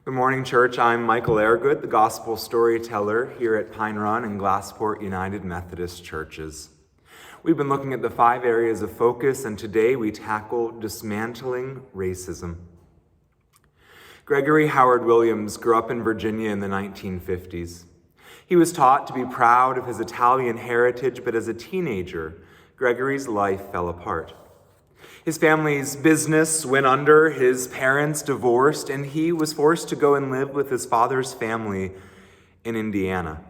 Good morning, church. I'm Michael Aragood, the gospel storyteller here at Pine Run and Glassport United Methodist Churches. We've been looking at the 5 areas of focus, and today we tackle dismantling racism. Gregory Howard Williams grew up in Virginia in the 1950s. He was taught to be proud of his Italian heritage, but as a teenager, Gregory's life fell apart. His family's business went under, his parents divorced, and he was forced to go and live with his father's family in Indiana.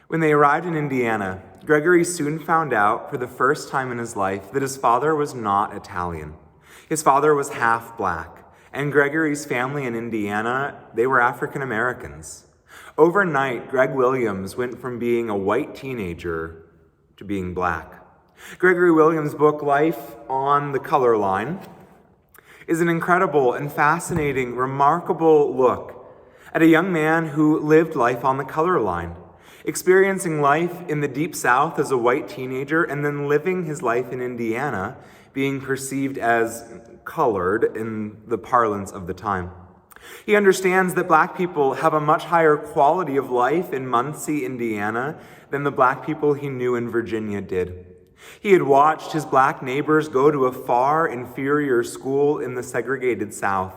When they arrived in Indiana, Gregory soon found out for the first time in his life that his father was not Italian. His father was half black, and Gregory's family in Indiana, they were African Americans. Overnight, Greg Williams went from being a white teenager to being black. Gregory Williams' book, Life on the Color Line, is an incredible and fascinating, remarkable look at a young man who lived life on the color line, experiencing life in the Deep South as a white teenager and then living his life in Indiana, being perceived as colored in the parlance of the time. He understands that black people have a much higher quality of life in Muncie, Indiana, than the black people he knew in Virginia did. He had watched his black neighbors go to a far inferior school in the segregated South.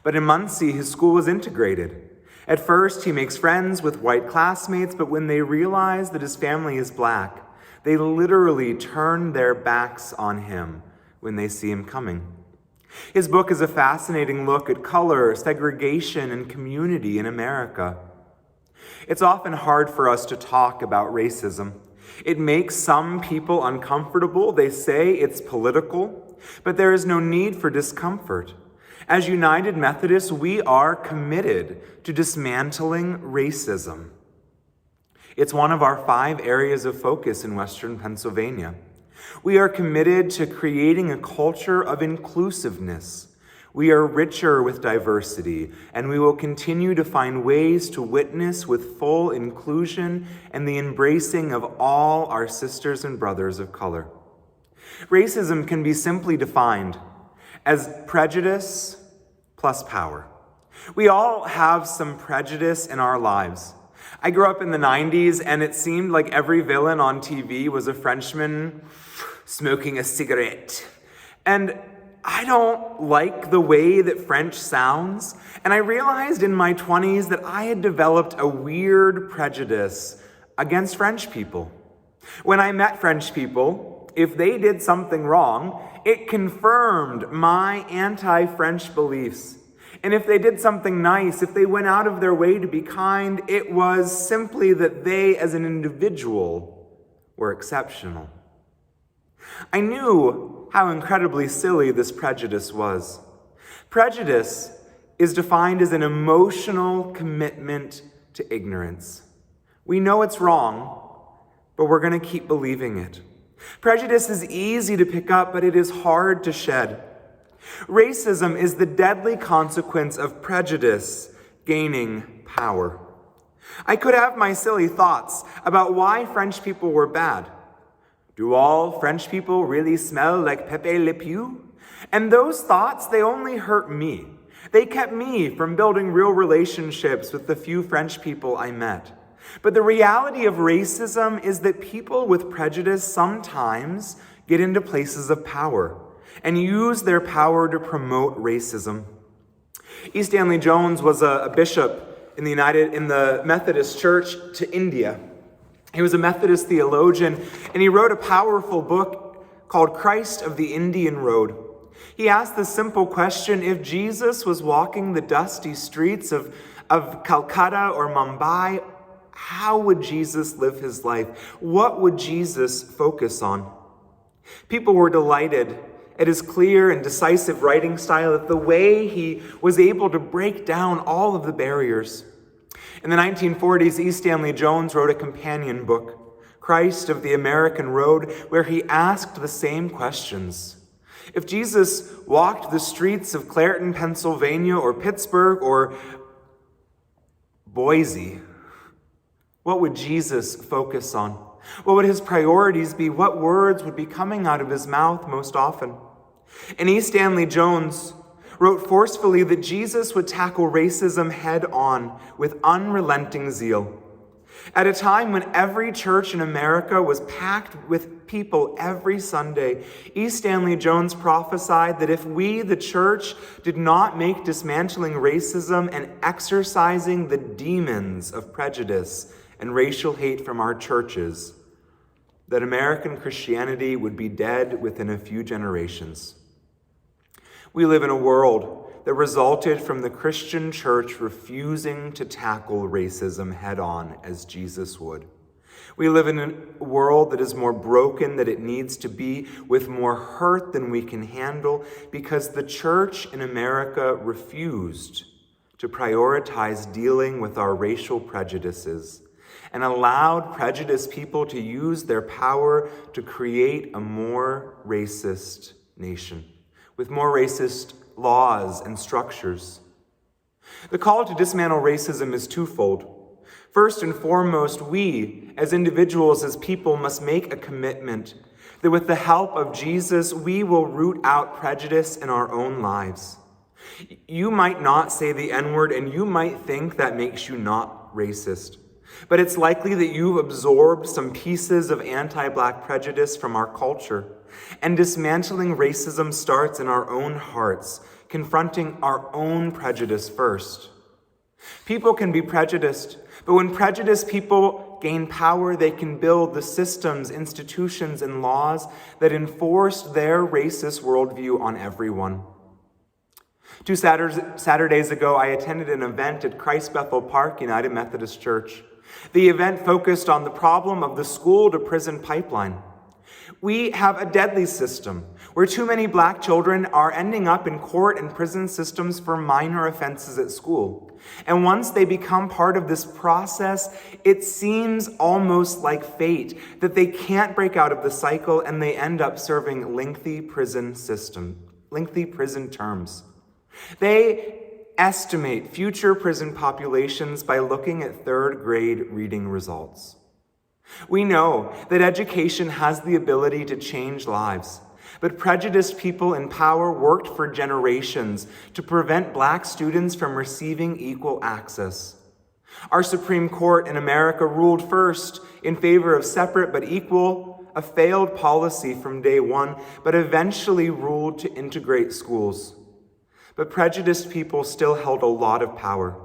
But in Muncie, his school was integrated. At first, he makes friends with white classmates, but when they realize that his family is black, they literally turn their backs on him when they see him coming. His book is a fascinating look at color, segregation, and community in America. It's often hard for us to talk about racism. It makes some people uncomfortable. They say it's political, but there is no need for discomfort. As United Methodists, we are committed to dismantling racism. It's one of our 5 areas of focus in Western Pennsylvania. We are committed to creating a culture of inclusiveness. We are richer with diversity, and we will continue to find ways to witness with full inclusion and the embracing of all our sisters and brothers of color. Racism can be simply defined as prejudice plus power. We all have some prejudice in our lives. I grew up in the 90s, and it seemed like every villain on TV was a Frenchman smoking a cigarette. And I don't like the way that French sounds, and I realized in my 20s that I had developed a weird prejudice against French people. When I met French people, if they did something wrong, it confirmed my anti-French beliefs. And if they did something nice, if they went out of their way to be kind, it was simply that they, as an individual, were exceptional. I knew how incredibly silly this prejudice was. Prejudice is defined as an emotional commitment to ignorance. We know it's wrong, but we're going to keep believing it. Prejudice is easy to pick up, but it is hard to shed. Racism is the deadly consequence of prejudice gaining power. I could have my silly thoughts about why French people were bad. Do all French people really smell like Pepe Le Pew? And those thoughts, they only hurt me. They kept me from building real relationships with the few French people I met. But the reality of racism is that people with prejudice sometimes get into places of power and use their power to promote racism. E. Stanley Jones was a bishop in the Methodist Church to India. He was a Methodist theologian, and he wrote a powerful book called Christ of the Indian Road. He asked the simple question: if Jesus was walking the dusty streets of Calcutta or Mumbai, how would Jesus live his life? What would Jesus focus on? People were delighted at his clear and decisive writing style, at the way he was able to break down all of the barriers. In the 1940s, E. Stanley Jones wrote a companion book, Christ of the American Road, where he asked the same questions. If Jesus walked the streets of Clairton, Pennsylvania, or Pittsburgh, or Boise, what would Jesus focus on? What would his priorities be? What words would be coming out of his mouth most often? And E. Stanley Jones wrote forcefully that Jesus would tackle racism head on with unrelenting zeal. At a time when every church in America was packed with people every Sunday, E. Stanley Jones prophesied that if we, the church, did not make dismantling racism and exorcising the demons of prejudice and racial hate from our churches, that American Christianity would be dead within a few generations. We live in a world that resulted from the Christian church refusing to tackle racism head on as Jesus would. We live in a world that is more broken than it needs to be, with more hurt than we can handle, because the church in America refused to prioritize dealing with our racial prejudices and allowed prejudiced people to use their power to create a more racist nation, with more racist laws and structures. The call to dismantle racism is twofold. First and foremost, we, as individuals, as people, must make a commitment that with the help of Jesus, we will root out prejudice in our own lives. You might not say the N-word, and you might think that makes you not racist. But it's likely that you've absorbed some pieces of anti-Black prejudice from our culture. And dismantling racism starts in our own hearts, confronting our own prejudice first. People can be prejudiced, but when prejudiced people gain power, they can build the systems, institutions, and laws that enforce their racist worldview on everyone. 2 Saturdays ago, I attended an event at Christ Bethel Park United Methodist Church. The event focused on the problem of the school-to-prison pipeline. We have a deadly system where too many Black children are ending up in court and prison systems for minor offenses at school. And once they become part of this process, it seems almost like fate that they can't break out of the cycle and they end up serving lengthy prison terms. They estimate future prison populations by looking at third-grade reading results. We know that education has the ability to change lives, but prejudiced people in power worked for generations to prevent Black students from receiving equal access. Our Supreme Court in America ruled first in favor of separate but equal, a failed policy from day one, but eventually ruled to integrate schools. But prejudiced people still held a lot of power.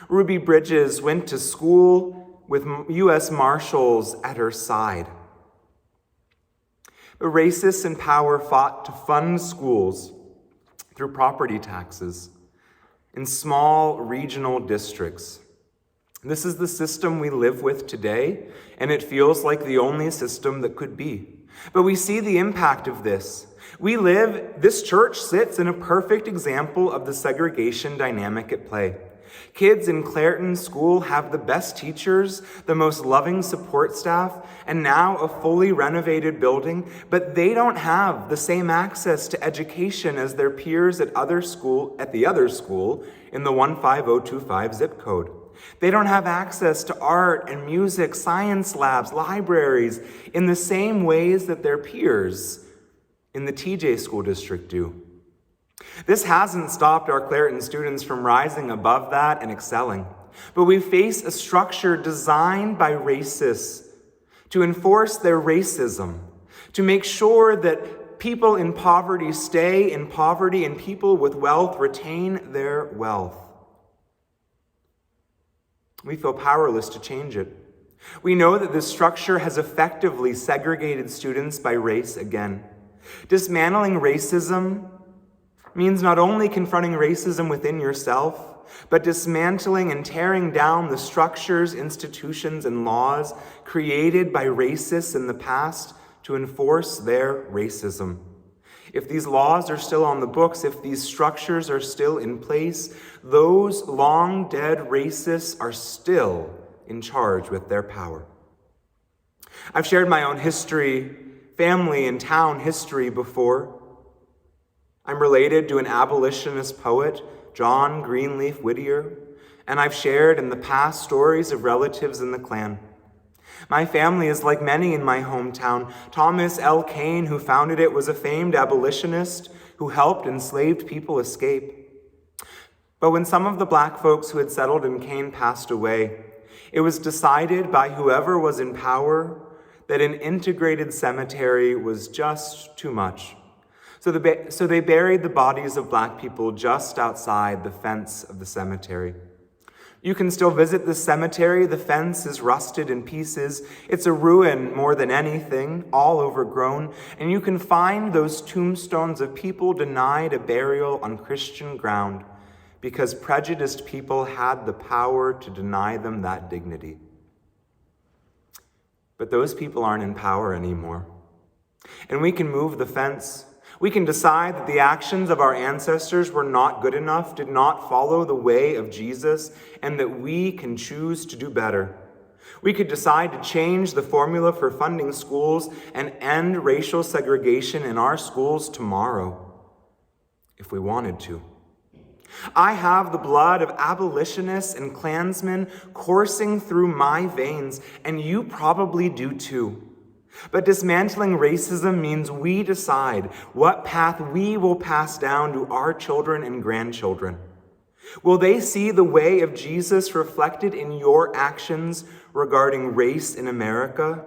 Ruby Bridges went to school with U.S. Marshals at her side. But racists in power fought to fund schools through property taxes in small regional districts. This is the system we live with today, and it feels like the only system that could be. But we see the impact of this. This church sits in a perfect example of the segregation dynamic at play. Kids in Clairton School have the best teachers, the most loving support staff, and now a fully renovated building, but they don't have the same access to education as their peers at the other school in the 15025 zip code. They don't have access to art and music, science labs, libraries in the same ways that their peers in the TJ school district do. This hasn't stopped our Clairton students from rising above that and excelling, but we face a structure designed by racists to enforce their racism, to make sure that people in poverty stay in poverty and people with wealth retain their wealth. We feel powerless to change it. We know that this structure has effectively segregated students by race again. Dismantling racism means not only confronting racism within yourself, but dismantling and tearing down the structures, institutions, and laws created by racists in the past to enforce their racism. If these laws are still on the books, if these structures are still in place, those long dead racists are still in charge with their power. I've shared my own history, family and town history before. I'm related to an abolitionist poet, John Greenleaf Whittier, and I've shared in the past stories of relatives in the Klan. My family is like many in my hometown. Thomas L. Kane, who founded it, was a famed abolitionist who helped enslaved people escape. But when some of the black folks who had settled in Kane passed away, it was decided by whoever was in power that an integrated cemetery was just too much. So they buried the bodies of black people just outside the fence of the cemetery. You can still visit the cemetery. The fence is rusted in pieces. It's a ruin more than anything, all overgrown. And you can find those tombstones of people denied a burial on Christian ground because prejudiced people had the power to deny them that dignity. But those people aren't in power anymore. And we can move the fence. We can decide that the actions of our ancestors were not good enough, did not follow the way of Jesus, and that we can choose to do better. We could decide to change the formula for funding schools and end racial segregation in our schools tomorrow, if we wanted to. I have the blood of abolitionists and Klansmen coursing through my veins, and you probably do too. But dismantling racism means we decide what path we will pass down to our children and grandchildren. Will they see the way of Jesus reflected in your actions regarding race in America?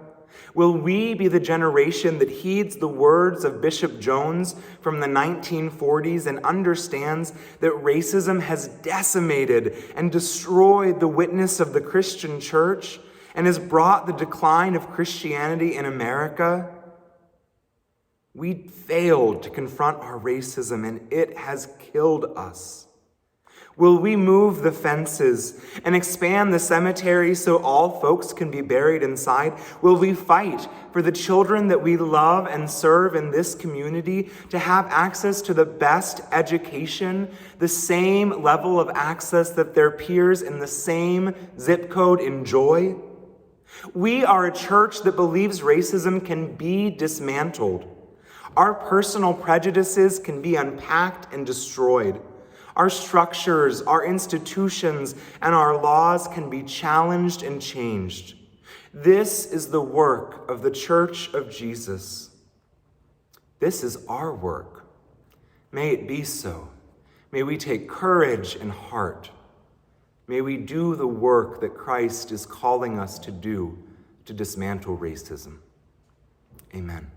Will we be the generation that heeds the words of Bishop Jones from the 1940s and understands that racism has decimated and destroyed the witness of the Christian church and has brought the decline of Christianity in America? We failed to confront our racism, and it has killed us. Will we move the fences and expand the cemetery so all folks can be buried inside? Will we fight for the children that we love and serve in this community to have access to the best education, the same level of access that their peers in the same zip code enjoy? We are a church that believes racism can be dismantled. Our personal prejudices can be unpacked and destroyed. Our structures, our institutions, and our laws can be challenged and changed. This is the work of the Church of Jesus. This is our work. May it be so. May we take courage and heart. May we do the work that Christ is calling us to do to dismantle racism. Amen.